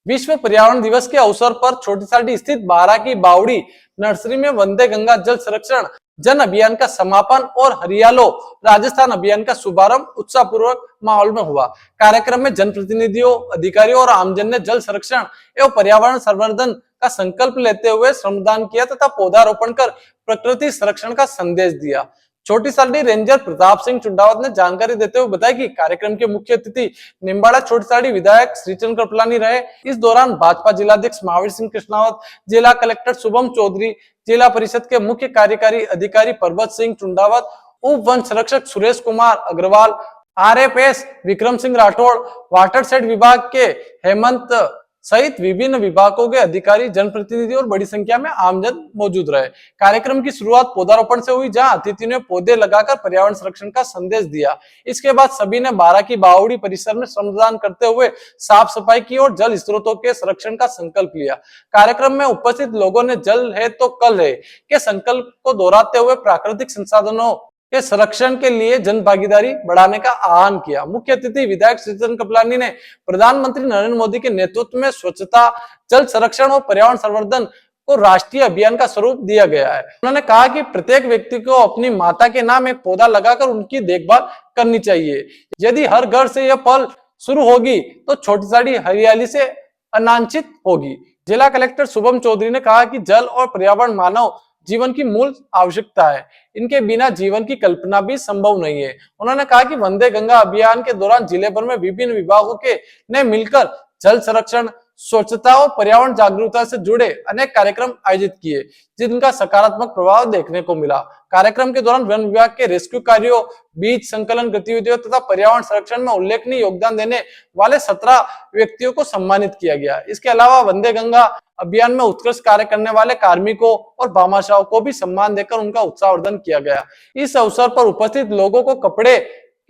विश्व पर्यावरण दिवस के अवसर पर छोटी स्थित बारा की बावड़ी नर्सरी में वंदे गंगा जल संरक्षण जन अभियान का समापन और हरियालो राजस्थान अभियान का शुभारंभ उत्साहपूर्वक माहौल में हुआ। कार्यक्रम में जनप्रतिनिधियों, अधिकारियों और आमजन ने जल संरक्षण एवं पर्यावरण संवर्धन का संकल्प लेते हुए श्रमदान किया तथा पौधारोपण कर प्रकृति संरक्षण का संदेश दिया। छोटी सालडी रेंजर प्रताप सिंह चुंडावत ने जानकारी देते हुए बताया कि कार्यक्रम के मुख्य अतिथि निम्बाड़ा छोटी सालडी विधायक श्रीचंद कृपलानी रहे। इस दौरान भाजपा जिलाध्यक्ष महावीर सिंह कृष्णावत, जिला कलेक्टर शुभम चौधरी, जिला परिषद के मुख्य कार्यकारी अधिकारी परबत सिंह चुंडावत, उप वन संरक्षक सुरेश कुमार अग्रवाल, आरएफएस विक्रम सिंह राठौड़, वाटरशेड विभाग के हेमंत सहित विभिन्न विभागों के अधिकारी, जनप्रतिनिधि और बड़ी संख्या में आमजन मौजूद रहे। कार्यक्रम की शुरुआत पौधारोपण से हुई, जहां अतिथियों ने पौधे लगाकर पर्यावरण संरक्षण का संदेश दिया। इसके बाद सभी ने बारा की बावड़ी परिसर में श्रमदान करते हुए साफ सफाई की और जल स्रोतों के संरक्षण का संकल्प लिया। कार्यक्रम में उपस्थित लोगों ने जल है तो कल है के संकल्प को दोहराते हुए प्राकृतिक संसाधनों के संरक्षण के लिए जन भागीदारी बढ़ाने का आह्वान किया। मुख्य अतिथि विधायक श्रीचंद कृपलानी ने प्रधानमंत्री नरेंद्र मोदी के नेतृत्व में स्वच्छता, जल संरक्षण और पर्यावरण संवर्धन को राष्ट्रीय अभियान का स्वरूप दिया गया है। उन्होंने कहा कि प्रत्येक व्यक्ति को अपनी माता के नाम एक पौधा लगाकर उनकी देखभाल करनी चाहिए। यदि हर घर से यह पहल शुरू होगी तो छोटी साड़ी हरियाली से अनांचित होगी। जिला कलेक्टर शुभम चौधरी ने कहा कि जल और पर्यावरण मानव जीवन की मूल आवश्यकता है। इनके बिना जीवन की कल्पना भी संभव नहीं है। उन्होंने कहा कि वंदे गंगा अभियान के दौरान जिले भर में विभिन्न विभागों के ने मिलकर जल संरक्षण, स्वच्छता और पर्यावरण जागरूकता से जुड़े अनेक कार्यक्रम आयोजित किए, जिनका सकारात्मक प्रभाव देखने को मिला। कार्यक्रम के दौरान वन विभाग के रेस्क्यू कार्यों, बीज संकलन गतिविधियों तथा पर्यावरण संरक्षण में उल्लेखनीय योगदान देने वाले 17 व्यक्तियों को सम्मानित किया गया। इसके अलावा वंदे गंगा अभियान में उत्कृष्ट कार्य करने वाले कार्मिकों और भामाशाहों को भी सम्मान देकर उनका उत्साहवर्धन किया गया। इस अवसर पर उपस्थित लोगों को कपड़े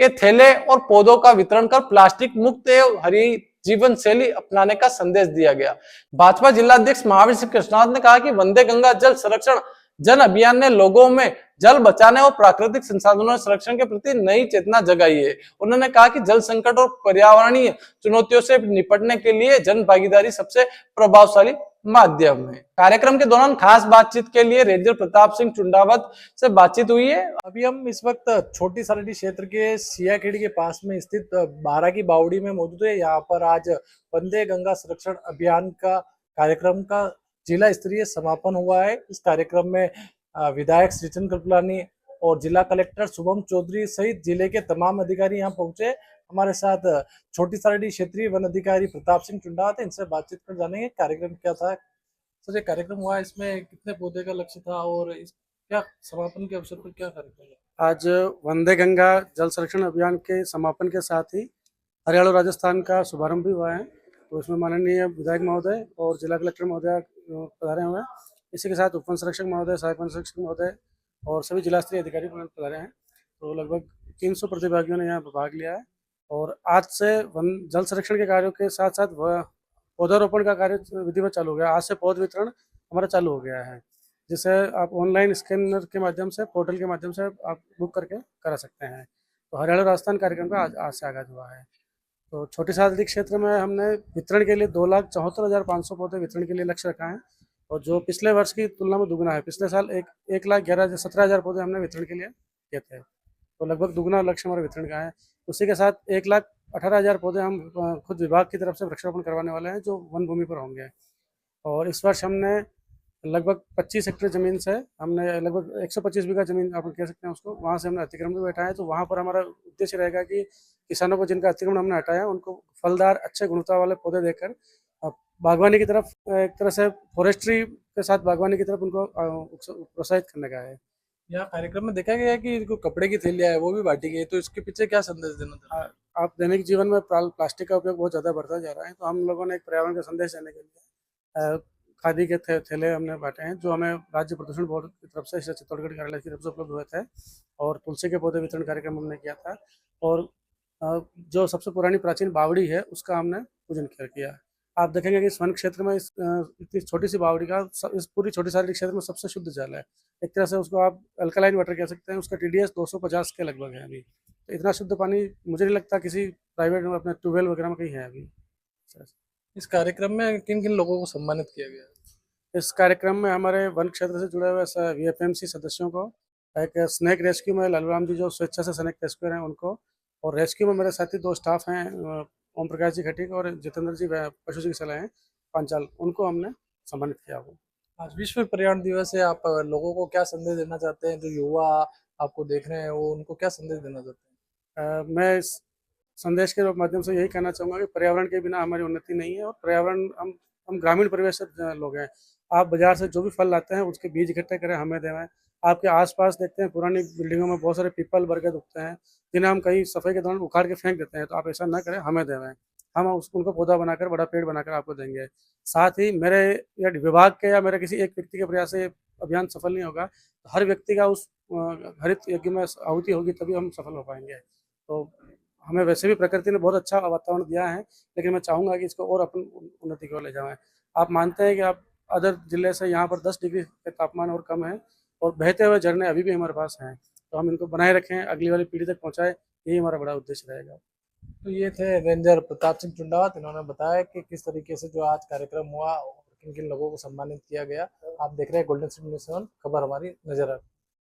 के थैले और पौधों का वितरण कर प्लास्टिक मुक्त एवं हरी जीवन शैली अपनाने का संदेश दिया गया। भाजपा जिलाध्यक्ष महावीर सिंह कृष्णावत ने कहा कि वंदे गंगा जल संरक्षण जन अभियान ने लोगों में जल बचाने और प्राकृतिक संसाधनों संरक्षण के प्रति नई चेतना जगाई है। उन्होंने कहा कि जल संकट और पर्यावरणीय चुनौतियों से निपटने के लिए जन भागीदारी सबसे प्रभावशाली माध्यम है। कार्यक्रम के दौरान खास बातचीत के लिए रेंजर प्रताप सिंह चुंडावत से बातचीत हुई है। अभी हम इस वक्त छोटी सारडी क्षेत्र के सियाखेड़ी के पास में स्थित बारा की बावड़ी में मौजूद है। यहाँ पर आज वंदे गंगा संरक्षण अभियान का कार्यक्रम का जिला स्तरीय समापन हुआ है। इस कार्यक्रम में विधायक श्रीचंद कृपलानी और जिला कलेक्टर शुभम चौधरी सहित जिले के तमाम अधिकारी यहाँ पहुंचे। हमारे साथ छोटी सारडी क्षेत्रीय वन अधिकारी प्रताप सिंह चुंडावत है, इनसे बातचीत कर जानेंगे कार्यक्रम क्या था। सर, ये कार्यक्रम हुआ, इसमें कितने पौधे का लक्ष्य था और क्या समापन के अवसर पर क्या कार्यक्रम है? आज वंदे गंगा जल संरक्षण अभियान के समापन के साथ ही हरियाणा राजस्थान का शुभारंभ भी हुआ है। तो इसमें माननीय विधायक महोदय और जिला कलेक्टर महोदय पधारे हुए हैं। इसी के साथ उप वन संरक्षक महोदय, सहायक वन संरक्षक महोदय और सभी जिला स्तरीय अधिकारी पधारे हैं। तो लगभग 300 प्रतिभागियों ने यहाँ भाग लिया है। और आज से वन जल संरक्षण के कार्यों के साथ साथ पौधारोपण का कार्य विधिवत चालू हो गया। आज से पौध वितरण हमारा चालू हो गया है, जिसे आप ऑनलाइन स्कैनर के माध्यम से, पोर्टल के माध्यम से आप बुक करके करा सकते हैं। तो हरियाणा राजस्थान कार्यक्रम का आज से आगाज हुआ है। तो छोटी सारडी क्षेत्र में हमने वितरण के लिए 2,74,500 पौधे वितरण के लिए लक्ष्य रखा है, और जो पिछले वर्ष की तुलना में दुगुना है। पिछले साल 1,17,000 पौधे हमने वितरण के लिए किए थे, तो लगभग दुगुना लक्ष्य हमारे वितरण का है। उसी के साथ 1,18,000 पौधे हम खुद विभाग की तरफ से वृक्षारोपण करवाने वाले हैं, जो वन भूमि पर होंगे। और इस वर्ष हमने लगभग 25 हेक्टेयर ज़मीन से हमने लगभग 125 बीघा ज़मीन आप कह सकते हैं उसको, वहाँ से हमने अतिक्रमण भी बैठा है। तो वहाँ पर हमारा उद्देश्य रहेगा कि किसानों को जिनका अतिक्रमण हमने हटाया, उनको फलदार अच्छे गुणवत्ता वाले पौधे देकर बागवानी की तरफ, एक तरह से फॉरेस्ट्री के साथ बागवानी की तरफ उनको प्रोत्साहित करने का है। यहाँ कार्यक्रम में देखा गया कि जो कपड़े की थैलियां है वो भी बांटी गई, तो इसके पीछे क्या संदेश देना था? आप दैनिक जीवन में प्लास्टिक का उपयोग बहुत ज़्यादा बढ़ता जा रहा है, तो हम लोगों ने एक पर्यावरण का संदेश देने के लिए खादी के थैले हमने बांटे हैं, जो हमें राज्य प्रदूषण बोर्ड की तरफ से, चित्तौड़गढ़ कार्यालय की तरफ से उपलब्ध हुए थे। और तुलसी के पौधे वितरण कार्यक्रम हमने किया था। और जो सबसे पुरानी प्राचीन बावड़ी है उसका हमने पूजन किया। आप देखेंगे कि इस वन क्षेत्र में इतनी छोटी सी बावड़ी का इस पूरी छोटी सारडी क्षेत्र में सबसे शुद्ध जल है। एक तरह से उसको आप अल्कलाइन वाटर कह सकते हैं। उसका TDS 250 के लगभग है अभी। तो इतना शुद्ध पानी मुझे नहीं लगता किसी प्राइवेट में अपने ट्यूबवेल वगैरह में कहीं है अभी। इस कार्यक्रम में किन किन लोगों को सम्मानित किया गया? इस कार्यक्रम में हमारे वन क्षेत्र से जुड़े हुए वीएफएमसी सदस्यों को, एक स्नेक रेस्क्यू में लालूराम जी जो स्वेच्छा से स्नेक रेस्क्यूअर हैं उनको, और रेस्क्यू में मेरे साथी दो स्टाफ हैं, ओम प्रकाश जी खटीक और जितेंद्र जी पशु चिकित्सालय हैं पांचाल, उनको हमने सम्मानित किया हुआ। आज विश्व पर्यावरण दिवस है, आप लोगों को क्या संदेश देना चाहते हैं? जो युवा आपको देख रहे हैं वो उनको क्या संदेश देना चाहते हैं? मैं इस संदेश के माध्यम से यही कहना चाहूँगा कि पर्यावरण के बिना हमारी उन्नति नहीं है, और पर्यावरण हम ग्रामीण परिवेश से लोग हैं। आप बाजार से जो भी फल लाते हैं उसके बीज इकट्ठे करें, हमें देवें। आपके आसपास देखते हैं पुरानी बिल्डिंगों में बहुत सारे पीपल बरगद उगते हैं जिन्हें हम कहीं सफाई के दौरान उखाड़ के फेंक देते हैं, तो आप ऐसा ना करें, हमें देवें। हम उनको पौधा बनाकर बड़ा पेड़ बनाकर आपको देंगे। साथ ही मेरे या विभाग के या मेरे किसी एक व्यक्ति के प्रयास से ये अभियान सफल नहीं होगा, तो हर व्यक्ति का उस हरित यज्ञ में आहुति होगी, तभी हम सफल हो पाएंगे। तो हमें वैसे भी प्रकृति ने बहुत अच्छा वातावरण दिया है, लेकिन मैं चाहूँगा कि इसको और अपन उन्नति की ओर ले जाएं। आप मानते हैं कि आप अदर जिले से यहाँ पर 10 डिग्री के तापमान और कम है, और बहते हुए झरने अभी भी हमारे पास हैं, तो हम इनको बनाए रखें, अगली वाली पीढ़ी तक पहुँचाएं, यही हमारा बड़ा उद्देश्य रहेगा। तो ये थे रेंजर प्रताप सिंह चुंडावत। इन्होंने बताया कि किस तरीके से जो आज कार्यक्रम हुआ और किन किन लोगों को सम्मानित किया गया। आप देख रहे हैं गोल्डन 7 खबर हमारी नजर।